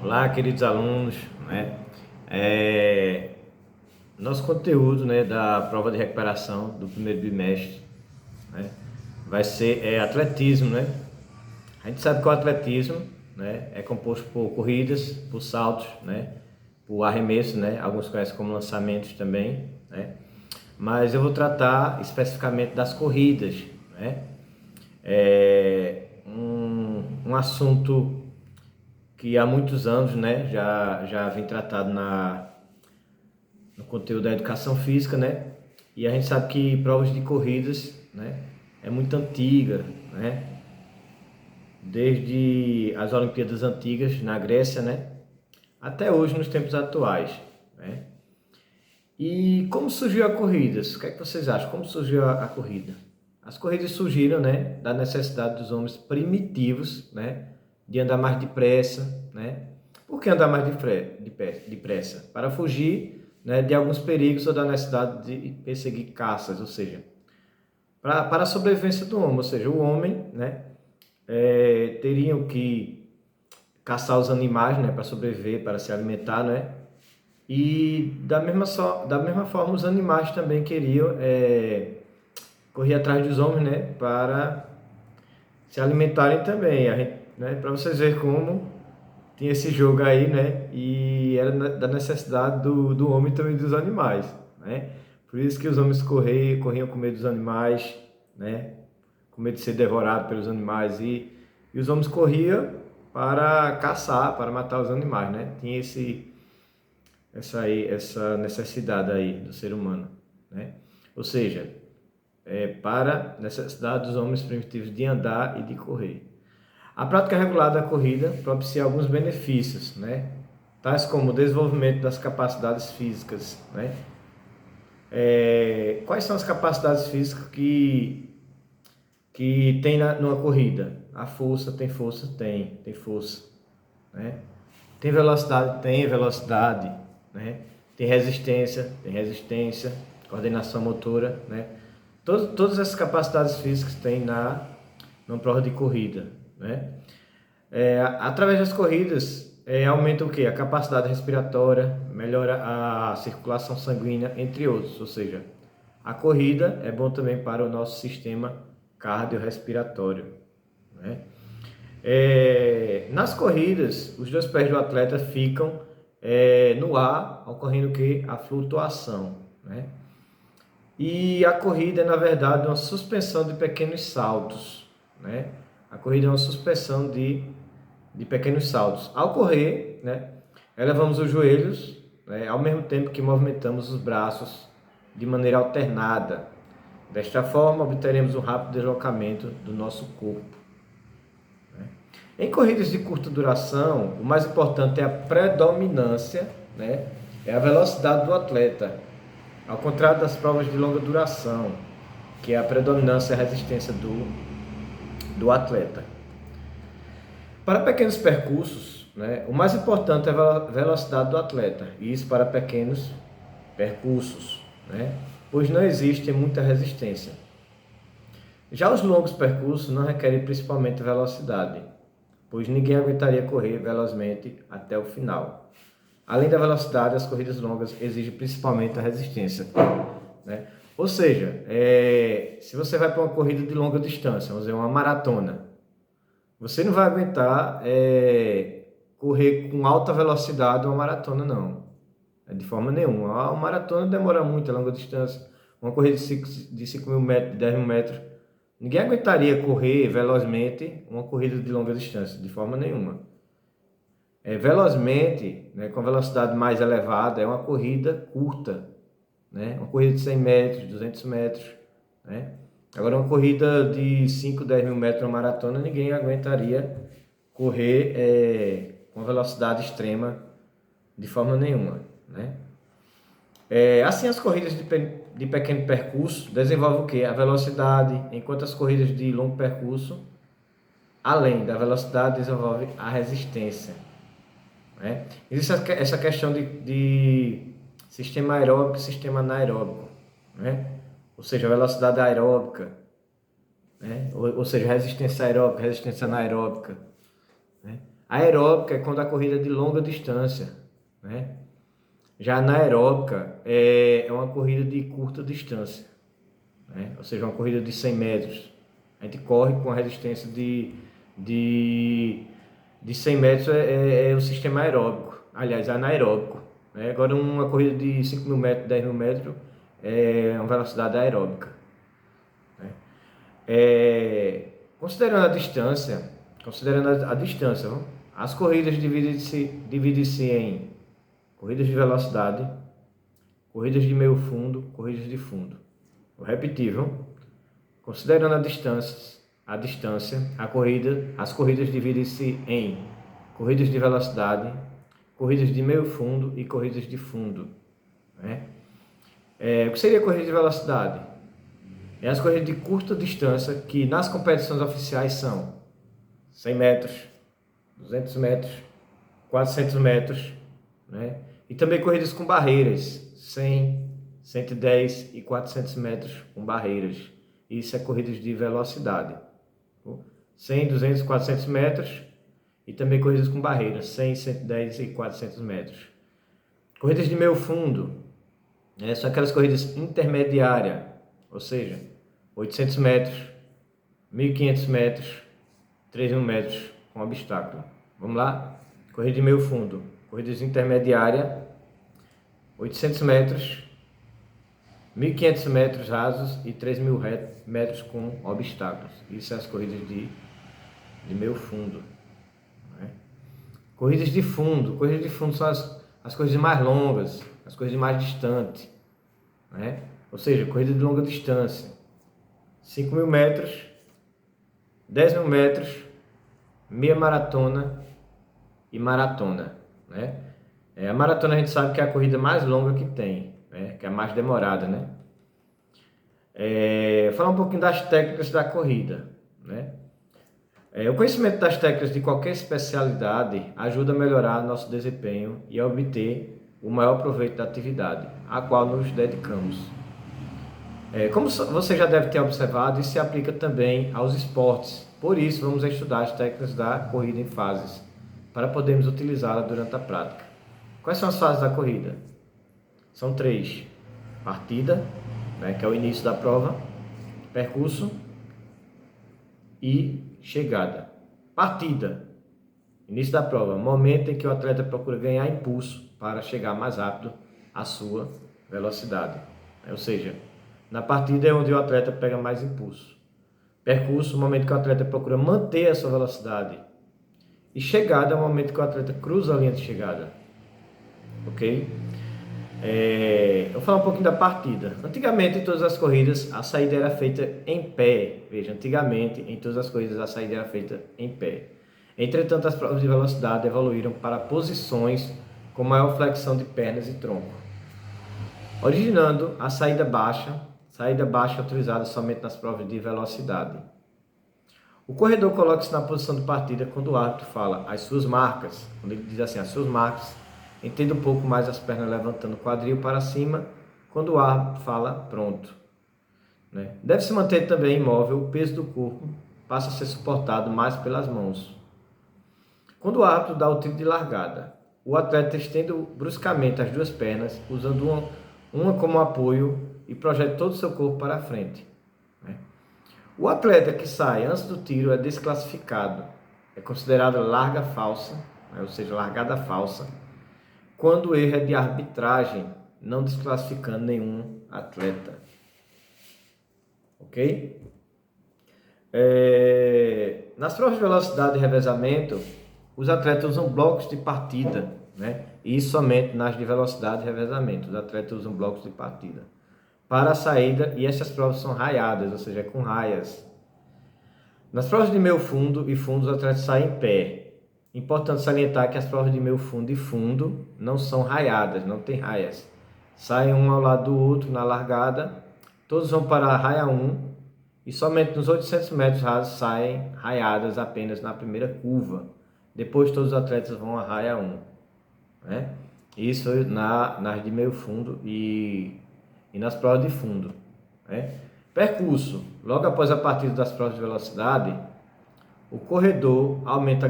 Olá, queridos alunos, né? É, Nosso conteúdo, né, da prova de recuperação do primeiro bimestre, né, vai ser atletismo, né? A gente sabe que o atletismo, né, é composto por corridas, por saltos, né, por arremesso, né? Alguns conhecem como lançamentos também, né? Mas eu vou tratar especificamente das corridas, né? Um assunto que há muitos anos, né, já vem tratado no conteúdo da educação física, né? E a gente sabe que provas de corridas, né, é muito antiga, né? Desde as Olimpíadas antigas na Grécia, né, até hoje nos tempos atuais, né? E como surgiu a corrida? O que é que vocês acham? Como surgiu a corrida? As corridas surgiram, né, da necessidade dos homens primitivos, né, de andar mais depressa, né? Por que andar mais depressa? Para fugir, né, de alguns perigos ou da necessidade de perseguir caças, ou seja, para a sobrevivência do homem, ou seja, o homem, né, teriam que caçar os animais, né, para sobreviver, para se alimentar, né? E da mesma forma os animais também queriam correr atrás dos homens, né, para se alimentarem também. Né, para vocês verem como tinha esse jogo aí, né, e era da necessidade do homem e também dos animais, né. Por isso que os homens corriam com medo dos animais, né, com medo de ser devorado pelos animais e os homens corriam para caçar, para matar os animais, né. Tinha essa necessidade aí do ser humano, né? Ou seja, para a necessidade dos homens primitivos de andar e de correr. A prática regular da corrida propicia alguns benefícios, né? Tais como o desenvolvimento das capacidades físicas, né? Quais são as capacidades físicas que tem numa corrida? A força, tem força? Tem força, né? Tem velocidade? Tem velocidade, né? Tem resistência, coordenação motora, né? Todas essas capacidades físicas tem numa prova de corrida, né? Através das corridas, aumenta o quê? A capacidade respiratória, melhora a circulação sanguínea, entre outros. Ou seja, a corrida é bom também para o nosso sistema cardiorrespiratório, né? Nas corridas, os dois pés do atleta ficam no ar, ocorrendo o que? A flutuação, né? E a corrida é, na verdade, uma suspensão de pequenos saltos, né? A corrida é uma suspensão de pequenos saltos. Ao correr, né, elevamos os joelhos, né, ao mesmo tempo que movimentamos os braços de maneira alternada. Desta forma, obteremos um rápido deslocamento do nosso corpo. Em corridas de curta duração, o mais importante é a predominância, né? É a velocidade do atleta, ao contrário das provas de longa duração, que é a predominância e a resistência do atleta. Para pequenos percursos, né, o mais importante é a velocidade do atleta, e isso para pequenos percursos, né, pois não existe muita resistência. Já os longos percursos não requerem principalmente velocidade, pois ninguém aguentaria correr velozmente até o final. Além da velocidade, as corridas longas exigem principalmente a resistência, né? Ou seja, se você vai para uma corrida de longa distância, vamos dizer, uma maratona, você não vai aguentar correr com alta velocidade uma maratona, não. De forma nenhuma. A maratona demora muito, a longa distância. Uma corrida de 5 mil metros, de 10 mil metros. Ninguém aguentaria correr velozmente uma corrida de longa distância, de forma nenhuma. Velozmente, né, com velocidade mais elevada, é uma corrida curta, né? Uma corrida de 100 metros, 200 metros, né? Agora, uma corrida de 5, 10 mil metros, uma maratona, ninguém aguentaria correr com velocidade extrema de forma nenhuma, né? Assim, as corridas de pequeno percurso desenvolvem o quê? A velocidade, enquanto as corridas de longo percurso, além da velocidade, desenvolve a resistência, né? Existe essa questão de sistema aeróbico e sistema anaeróbico, né? Ou seja, velocidade aeróbica, né? Ou seja, resistência aeróbica, resistência anaeróbica, né? A aeróbica é quando a corrida é de longa distância, né? Já a anaeróbica é uma corrida de curta distância, né? Ou seja, uma corrida de 100 metros. A gente corre com a resistência de 100 metros, é o sistema aeróbico, aliás, anaeróbico, né? Agora, uma corrida de 5 mil metros, 10 mil metros, é uma velocidade aeróbica, né? Considerando a distância, as corridas dividem-se em corridas de velocidade, corridas de meio fundo, corridas de fundo. Vou repetir, viu? Considerando as corridas dividem-se em corridas de velocidade, corridas de meio fundo e corridas de fundo, né? O que seria corrida de velocidade? É as corridas de curta distância que nas competições oficiais são 100 metros, 200 metros, 400 metros, né? E também corridas com barreiras, 100, 110 e 400 metros com barreiras. Isso é corridas de velocidade. 100, 200, 400 metros e também corridas com barreiras, 100, 110 e 400 metros. Corridas de meio fundo, né? São aquelas corridas intermediárias, ou seja, 800 metros, 1.500 metros, 3.000 metros com obstáculo. Vamos lá? Corrida de meio fundo, corridas intermediárias, 800 metros, 1.500 metros rasos e 3.000 metros com obstáculos. Isso é as corridas de meio fundo, né? Corridas de fundo são as corridas mais longas, as corridas mais distantes, né? Ou seja, corrida de longa distância, 5.000 metros, 10.000 metros, meia maratona e maratona, né? A maratona a gente sabe que é a corrida mais longa que tem, né? Que é a mais demorada, né? Falar um pouquinho das técnicas da corrida, né? O conhecimento das técnicas de qualquer especialidade ajuda a melhorar nosso desempenho e a obter o maior proveito da atividade a qual nos dedicamos. Como você já deve ter observado, isso se aplica também aos esportes. Por isso, vamos estudar as técnicas da corrida em fases, para podermos utilizá-la durante a prática. Quais são as fases da corrida? São 3. Partida, né, que é o início da prova, percurso e chegada. Partida, início da prova, momento em que o atleta procura ganhar impulso para chegar mais rápido à sua velocidade. Ou seja, na partida é onde o atleta pega mais impulso. Percurso, o momento que o atleta procura manter a sua velocidade. E chegada é o momento que o atleta cruza a linha de chegada. Ok? Eu vou falar um pouquinho da partida. Antigamente, em todas as corridas, a saída era feita em pé. Veja, antigamente, em todas as corridas, a saída era feita em pé. Entretanto, as provas de velocidade evoluíram para posições com maior flexão de pernas e tronco, originando a saída baixa utilizada somente nas provas de velocidade. O corredor coloca-se na posição de partida quando o árbitro fala as suas marcas. Quando ele diz assim, as suas marcas, entenda um pouco mais as pernas levantando o quadril para cima, quando o árbitro fala pronto, né? Deve-se manter também imóvel, o peso do corpo passa a ser suportado mais pelas mãos. Quando o árbitro dá o tiro de largada, o atleta estende bruscamente as duas pernas, usando uma como apoio e projeta todo o seu corpo para a frente, né? O atleta que sai antes do tiro é desclassificado, é considerado larga falsa, né? Ou seja, largada falsa, quando o erro é de arbitragem, não desclassificando nenhum atleta. Ok? Nas provas de velocidade e revezamento, os atletas usam blocos de partida, né? E somente nas de velocidade e revezamento, os atletas usam blocos de partida para a saída, e essas provas são raiadas, ou seja, com raias. Nas provas de meio fundo e fundo, os atletas saem em pé. Importante salientar que as provas de meio fundo e fundo não são raiadas, não tem raias. Saem um ao lado do outro na largada, todos vão para a raia 1 e somente nos 800 metros rasos saem raiadas apenas na primeira curva. Depois todos os atletas vão à raia 1, né? Isso nas de meio fundo e nas provas de fundo, né? Percurso. Logo após a partida das provas de velocidade, o corredor aumenta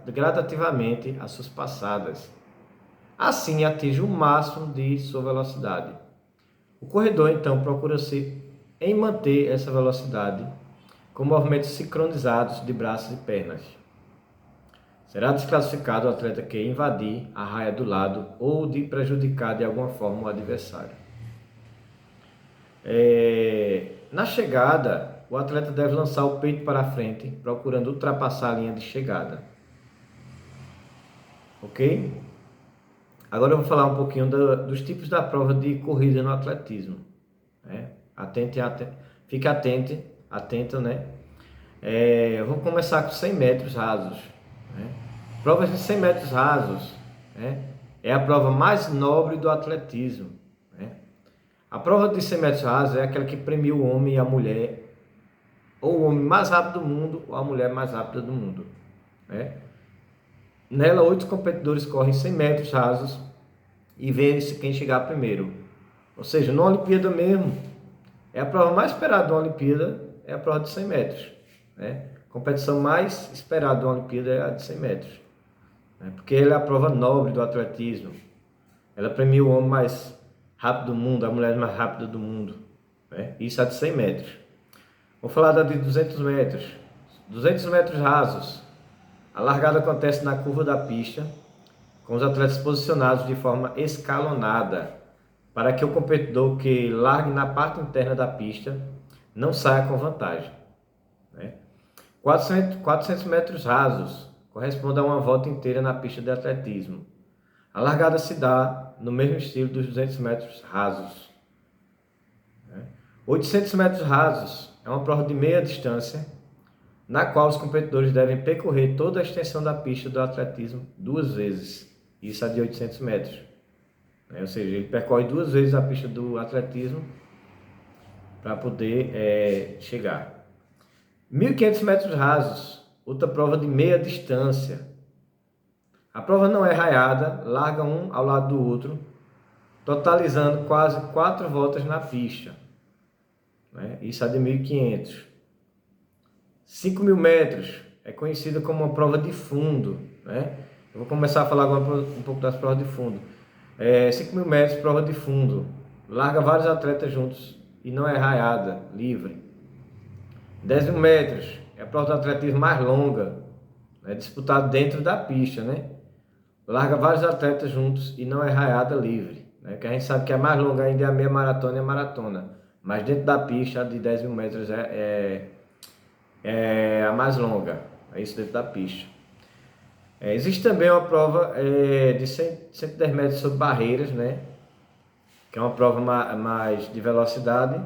gradativamente as suas passadas. Assim, atinge o máximo de sua velocidade. O corredor, então, procura-se em manter essa velocidade com movimentos sincronizados de braços e pernas. Será desclassificado o atleta que invadir a raia do lado ou de prejudicar de alguma forma o adversário. Na chegada, o atleta deve lançar o peito para a frente, procurando ultrapassar a linha de chegada. Ok? Agora eu vou falar um pouquinho dos tipos da prova de corrida no atletismo. Fique atento, né? Eu vou começar com 100 metros rasos. Provas de 100 metros rasos é a prova mais nobre do atletismo. A prova de 100 metros rasos é aquela que premia o homem e a mulher, ou o homem mais rápido do mundo, ou a mulher mais rápida do mundo. Nela, 8 competidores correm 100 metros rasos e vence quem chegar primeiro. Ou seja, na Olimpíada mesmo, é a prova mais esperada da Olimpíada, é a prova de 100 metros. A competição mais esperada da Olimpíada é a de 100 metros. Porque ela é a prova nobre do atletismo. Ela premia o homem mais rápido do mundo, a mulher mais rápida do mundo. Isso é de 100 metros. Vou falar da de 200 metros. 200 metros rasos. A largada acontece na curva da pista, com os atletas posicionados de forma escalonada, para que o competidor que largue na parte interna da pista não saia com vantagem. 400 metros rasos corresponde a uma volta inteira na pista de atletismo. A largada se dá no mesmo estilo dos 200 metros rasos. 800 metros rasos é uma prova de meia distância, na qual os competidores devem percorrer toda a extensão da pista do atletismo 2 vezes. Isso é de 800 metros. Ou seja, ele percorre 2 vezes a pista do atletismo para poder chegar. 1.500 metros rasos, outra prova de meia distância. A prova não é raiada, larga um ao lado do outro, totalizando quase 4 voltas na pista. Isso é de 1.500. 5.000 metros é conhecida como uma prova de fundo. Eu vou começar a falar agora um pouco das provas de fundo. 5.000 metros, prova de fundo. Larga vários atletas juntos e não é raiada, livre. 10.000 metros é a prova de atletismo mais longa, disputada dentro da pista. Larga vários atletas juntos e não é raiada, livre. Que a gente sabe que a mais longa ainda é a meia maratona e a maratona. Mas dentro da pista, a de 10.000 metros é a mais longa. É isso dentro da pista. Existe também uma prova de 110 metros sobre barreiras, que é uma prova mais de velocidade.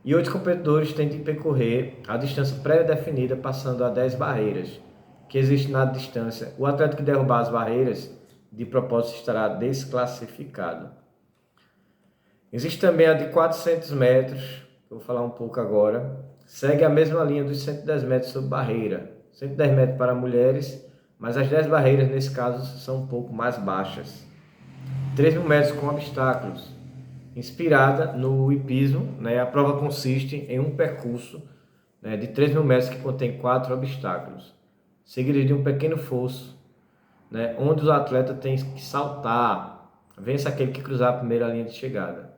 E 8 competidores têm de percorrer a distância pré-definida passando a 10 barreiras que existe na distância. O atleta que derrubar as barreiras, de propósito, estará desclassificado. Existe também a de 400 metros, que eu vou falar um pouco agora. Segue a mesma linha dos 110 metros sobre barreira. 110 metros para mulheres, mas as 10 barreiras, nesse caso, são um pouco mais baixas. 3.000 metros com obstáculos. Inspirada no hipismo, a prova consiste em um percurso de 3.000 metros que contém 4 obstáculos, seguidos de um pequeno fosso, onde o atleta tem que saltar. Vence aquele que cruzar a primeira linha de chegada.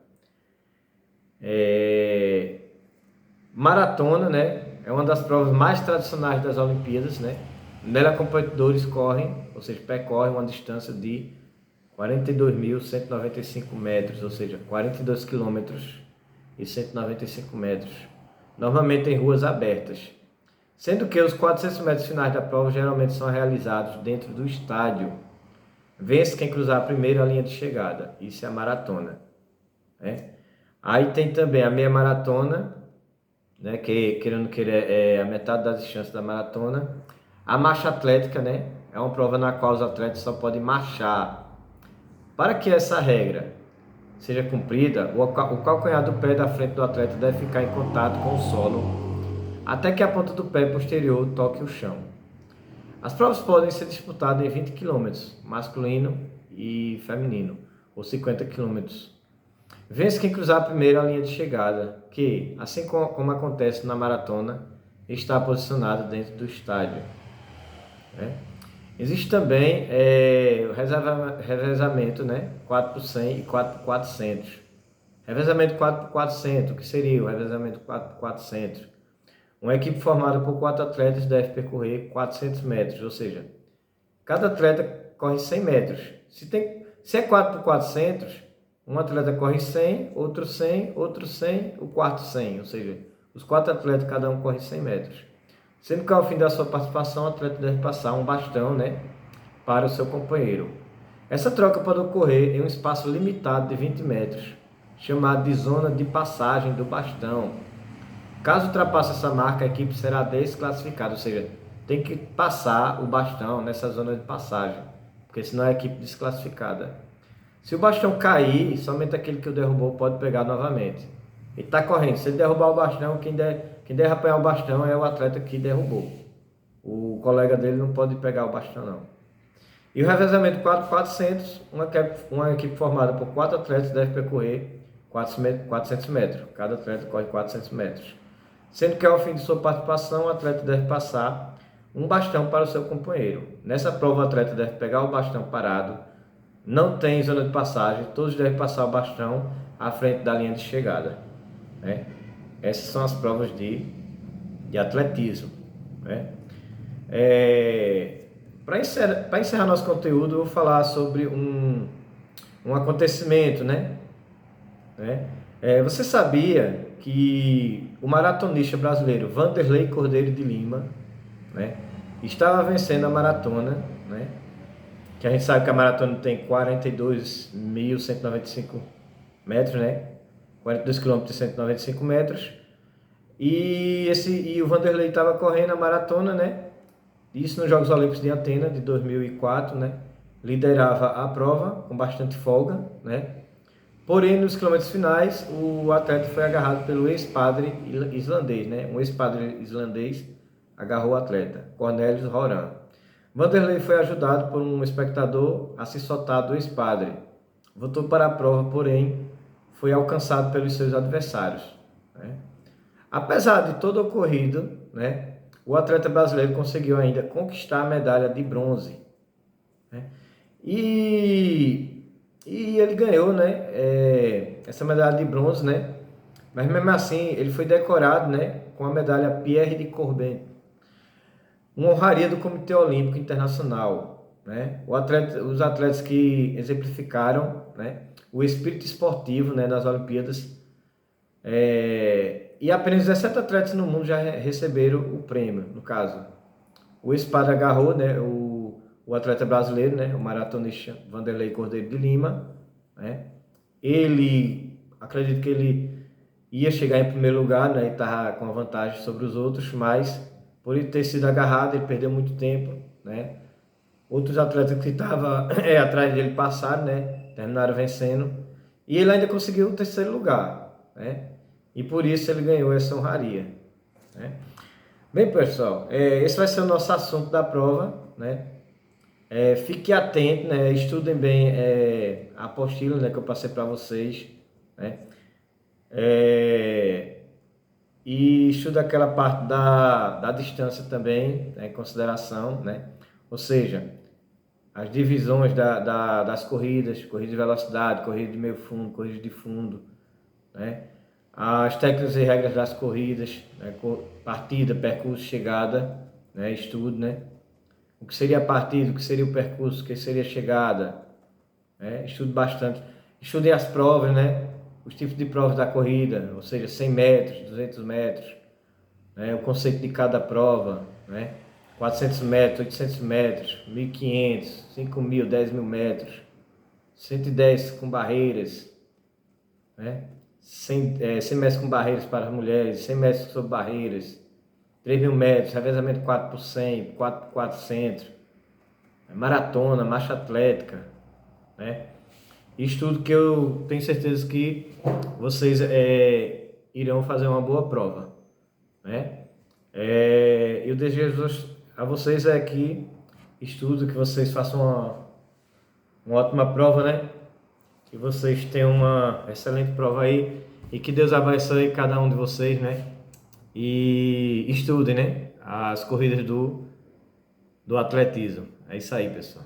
Maratona, é uma das provas mais tradicionais das Olimpíadas. Nela, competidores percorrem uma distância de 42.195 metros, ou seja, 42 quilômetros e 195 metros, normalmente em ruas abertas. Sendo que os 400 metros finais da prova geralmente são realizados dentro do estádio. Vence quem cruzar primeiro a linha de chegada. Isso é a maratona. Aí tem também a meia maratona, que querendo é a metade das distâncias da maratona. A marcha atlética, é uma prova na qual os atletas só podem marchar. Para que essa regra seja cumprida, o calcanhar do pé da frente do atleta deve ficar em contato com o solo até que a ponta do pé posterior toque o chão. As provas podem ser disputadas em 20 km, masculino e feminino, ou 50 km. Vence quem cruzar primeiro a linha de chegada, que, assim como acontece na maratona, estar posicionado dentro do estádio, né? Existe também o revezamento, né? 4x100 e 4x400. Revezamento 4x400, o que seria o revezamento 4x400? Uma equipe formada por 4 atletas deve percorrer 400 metros, ou seja, cada atleta corre 100 metros. Se é 4x400, um atleta corre 100, outro 100, outro 100, o quarto 100, ou seja, os 4 atletas, cada um corre 100 metros. Sendo que ao fim da sua participação, o atleta deve passar um bastão, né, para o seu companheiro. Essa troca pode ocorrer em um espaço limitado de 20 metros, chamado de zona de passagem do bastão. Caso ultrapasse essa marca, a equipe será desclassificada, ou seja, tem que passar o bastão nessa zona de passagem, porque senão é a equipe desclassificada. Se o bastão cair, somente aquele que o derrubou pode pegar novamente. Ele está correndo, se ele derrubar o bastão, quem deve apanhar o bastão é o atleta que derrubou. O colega dele não pode pegar o bastão, não. E o revezamento 4x400, uma equipe formada por 4 atletas deve percorrer 400 metros. Cada atleta corre 400 metros. Sendo que ao fim de sua participação, o atleta deve passar um bastão para o seu companheiro. Nessa prova, o atleta deve pegar o bastão parado, não tem zona de passagem, todos devem passar o bastão à frente da linha de chegada, né? Essas são as provas de atletismo, né? Para encerrar nosso conteúdo, eu vou falar sobre um acontecimento, né? Você sabia que o maratonista brasileiro Vanderlei Cordeiro de Lima, né, estava vencendo a maratona, né? Que a gente sabe que a maratona tem 42.195 metros, né? 42 km e 195 metros. E o Vanderlei estava correndo a maratona, né? Isso nos Jogos Olímpicos de Atenas de 2004, né? Liderava a prova com bastante folga, né? Porém, nos quilômetros finais, o atleta foi agarrado pelo ex-padre islandês, né? Um ex-padre islandês agarrou o atleta, Cornelius Horan. Vanderlei foi ajudado por um espectador a se soltar do ex-padre. Voltou para a prova, porém, foi alcançado pelos seus adversários, né? Apesar de todo o ocorrido, né, o atleta brasileiro conseguiu ainda conquistar a medalha de bronze, né? E ele ganhou, né, essa medalha de bronze, né? Mas mesmo assim, ele foi decorado, né, com a medalha Pierre de Coubertin, uma honraria do Comitê Olímpico Internacional, né? Os atletas que exemplificaram, né, o espírito esportivo, né, nas Olimpíadas, e apenas 17 atletas no mundo já receberam o prêmio, no caso. O espada agarrou, né, o atleta brasileiro, né, o maratonista Vanderlei Cordeiro de Lima, né? Acredito que ele ia chegar em primeiro lugar, né, e estava com a vantagem sobre os outros, mas por ele ter sido agarrado, ele perdeu muito tempo, né? Outros atletas que estavam atrás dele passaram, né, terminaram vencendo, e ele ainda conseguiu o terceiro lugar, né? E por isso ele ganhou essa honraria, né? Bem, pessoal, esse vai ser o nosso assunto da prova, né? Fique atento, né? Estudem bem a apostila, né, que eu passei para vocês, né? E estuda aquela parte da distância também, né, em consideração, né? Ou seja, as divisões das corridas, corrida de velocidade, corrida de meio fundo, corrida de fundo, né? As técnicas e regras das corridas, né? Partida, percurso, chegada, né? Estudo, né? O que seria a partida, o que seria o percurso, o que seria a chegada, né? Estudo bastante. Estudem as provas, né? Os tipos de provas da corrida, ou seja, 100 metros, 200 metros, né? O conceito de cada prova, né? 400 metros, 800 metros, 1.500, 5.000, 10.000 metros, 110 com barreiras, né? 100 metros com barreiras para as mulheres, 100 metros sobre barreiras, 3.000 metros, revezamento 4 por 100, 4 por 400, maratona, marcha atlética, né? Isso tudo que eu tenho certeza que vocês irão fazer uma boa prova, né? Eu desejo a vocês que estudem, que vocês façam uma ótima prova, né? Que vocês tenham uma excelente prova aí e que Deus abençoe cada um de vocês, né? e estudem, né? As corridas do atletismo. É isso aí, pessoal.